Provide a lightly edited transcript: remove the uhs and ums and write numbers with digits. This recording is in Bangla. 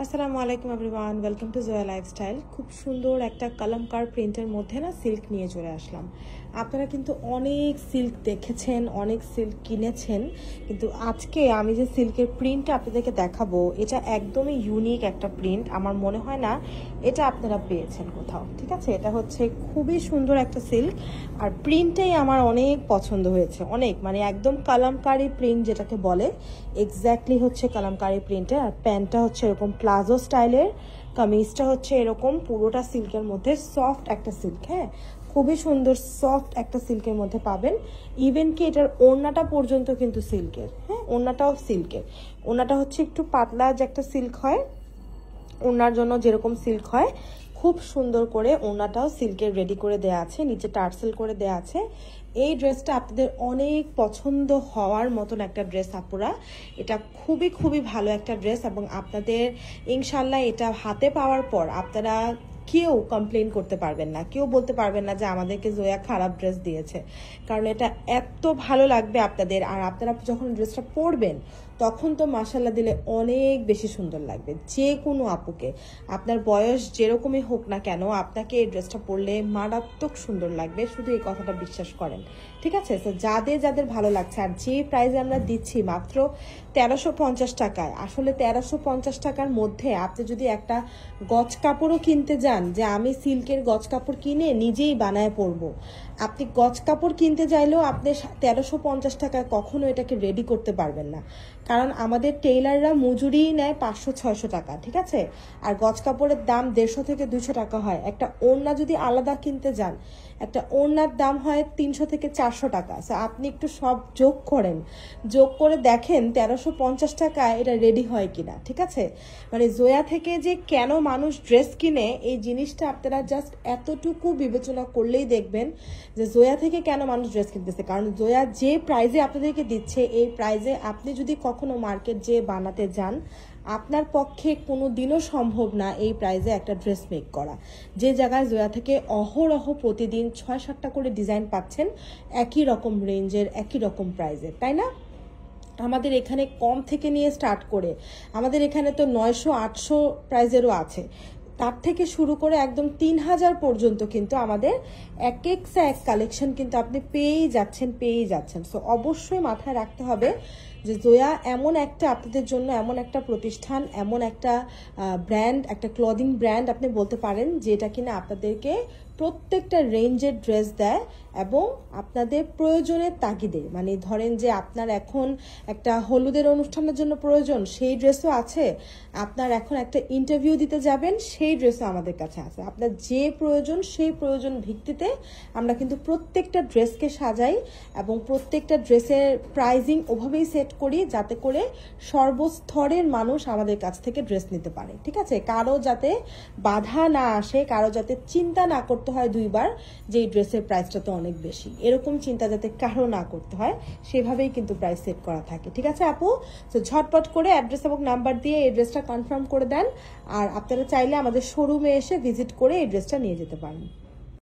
আসসালামু আলাইকুম everyone, welcome to Zoya lifestyle. খুব সুন্দর একটা কলমকার প্রিন্টের মধ্যে না সিল্ক নিয়ে চলে আসলাম। আপনারা কিন্তু অনেক সিল্ক দেখেছেন, অনেক সিল্ক কিনেছেন, কিন্তু আজকে আমি যে সিল্কের প্রিন্টটা আপনাদেরকে দেখাবো এটা একদমই ইউনিক একটা প্রিন্ট। আমার মনে হয় না এটা আপনারা পেয়েছেন কোথাও। ঠিক আছে, এটা হচ্ছে খুবই সুন্দর একটা সিল্ক, আর প্রিন্টটাই আমার অনেক পছন্দ হয়েছে, অনেক মানে একদম কলমকারি প্রিন্ট যেটাকে বলে, এক্স্যাক্টলি হচ্ছে কলমকারি প্রিন্টের। আর প্যান্টটা হচ্ছে এরকম প্লাজো স্টাইলের, কামিজটা হচ্ছে এরকম পুরোটা সিল্কের মধ্যে সফট একটা সিল্ক। হ্যাঁ, খুবই সুন্দর সফট একটা সিল্কের মধ্যে পাবেন। ইভেন কি এটার ওড়নাটা পর্যন্ত কিন্তু সিল্কের। হ্যাঁ, ওড়নাটাও সিল্কের। ওড়নাটা হচ্ছে একটু পাতলা যে একটা সিল্ক হয়, ওড়নার জন্য যেরকম সিল্ক হয়, খুব সুন্দর করে ওড়নাটাও সিল্কের রেডি করে দেয়া আছে, নিচে টার্সেল করে দেয়া আছে। এই ড্রেসটা আপনাদের অনেক পছন্দ হওয়ার মতন একটা ড্রেস আপুরা। এটা খুবই খুবই ভালো একটা ড্রেস, এবং আপনাদের ইনশাল্লাহ এটা হাতে পাওয়ার পর আপনারা কেউ কমপ্লেন করতে পারবেন না, কেউ বলতে পারবেন না যে আমাদেরকে জয়া খারাপ ড্রেস দিয়েছে, কারণ এটা এত ভালো লাগবে আপনাদের। আর আপনারা যখন ড্রেসটা পরবেন তখন তো মাশাল্লাহ দিলে অনেক বেশি সুন্দর লাগবে। যে কোনো আপুকে, আপনার বয়স যেরকমই হোক না কেন, আপনাকে এই ড্রেসটা পরলে মারাত্মক সুন্দর লাগবে, শুধু এই কথাটা বিশ্বাস করেন। ঠিক আছে, তো যাদের যাদের ভালো লাগছে, আর যে প্রাইসে আমরা দিচ্ছি মাত্র 1350 টাকায়, আসলে 1350 টাকার মধ্যে আপনি যদি একটা গজ কাপড়ও কিনতে যান, যে আমি সিল্কের গজ কাপড় কিনে নিজেই বানায় পরবো, আপনি গজ কাপড় কিনতে চাইলেও আপনি 1350 টাকায় কখনো এটাকে রেডি করতে পারবেন না, কারণ আমাদের টেইলাররা মজুরি নেয় 500-600 টাকা। ঠিক আছে, আর গজ কাপড়ের দাম 150 থেকে 200 টাকা হয়। একটা ওড়না যদি আলাদা কিনতে যান, একটা ওড়নার দাম হয় 300 থেকে 400 টাকা। আপনি একটু সব যোগ করেন, যোগ করে দেখেন 1350 টাকায় এটা রেডি হয় কিনা। ঠিক আছে, মানে জয়া থেকে যে কেন মানুষ ড্রেস কিনে, এই জিনিসটা আপনারা জাস্ট এতটুকু বিবেচনা করলেই দেখবেন যে জয়া থেকে কেন মানুষ ড্রেস কিনতেছে। কারণ জয়া যে প্রাইজে আপনাদেরকে দিচ্ছে, এই প্রাইজে আপনি যদি কখনো মার্কেট যেয়ে বানাতে যান, আপনার পক্ষে কোনো দিনও সম্ভব না এই প্রাইজে একটা ড্রেস মেক করা। যে জায়গায় জয়া থেকে অহরহ প্রতিদিন 6-7টা করে ডিজাইন পাচ্ছেন একই রকম রেঞ্জের, একই রকম প্রাইজের, তাই না? আমাদের এখানে কম থেকে নিয়ে স্টার্ট করে, আমাদের এখানে তো 900-800 প্রাইজেরও আছে, তার থেকে শুরু করে একদম 3000 পর্যন্ত কিন্তু আমাদের এক কালেকশন কিন্তু আপনি পেয়েই যাচ্ছেন। সো অবশ্যই মাথায় রাখতে হবে যে জয়া এমন একটা আপনাদের জন্য, এমন একটা প্রতিষ্ঠান, এমন একটা ব্র্যান্ড, একটা ক্লদিং ব্র্যান্ড আপনি বলতে পারেন, যেটা কিনা আপনাদেরকে প্রত্যেকটা রেঞ্জের ড্রেস দেয়, এবং আপনাদের প্রয়োজনের তাগিদে, মানে ধরেন যে আপনার এখন একটা হলুদের অনুষ্ঠানের জন্য প্রয়োজন, সেই ড্রেসও আছে। আপনার এখন একটা ইন্টারভিউ দিতে যাবেন, সেই ড্রেসও আমাদের কাছে আছে। আপনার যে প্রয়োজন, সেই প্রয়োজন ভিত্তিতে আমরা কিন্তু প্রত্যেকটা ড্রেসকে সাজাই, এবং প্রত্যেকটা ড্রেসের প্রাইজিং ওভাবেই সেট করি যাতে করে সর্বস্তরের মানুষ আমাদের কাছ থেকে ড্রেস নিতে পারে। ঠিক আছে, কারো যাতে বাধা না আসে, কারো যাতে চিন্তা না করতে হয় দুইবার যে এই ড্রেসের প্রাইসটা তো অনেক বেশি, এরকম চিন্তা যাতে কারো না করতে হয়, সেভাবেই কিন্তু প্রাইস সেট করা থাকে। ঠিক আছে আপু, তো ঝটপট করে অ্যাড্রেস এবং নাম্বার দিয়ে এই ড্রেসটা কনফার্ম করে দেন, আর আপনারা চাইলে আমাদের শোরুমে এসে ভিজিট করে এই ড্রেসটা নিয়ে যেতে পারেন।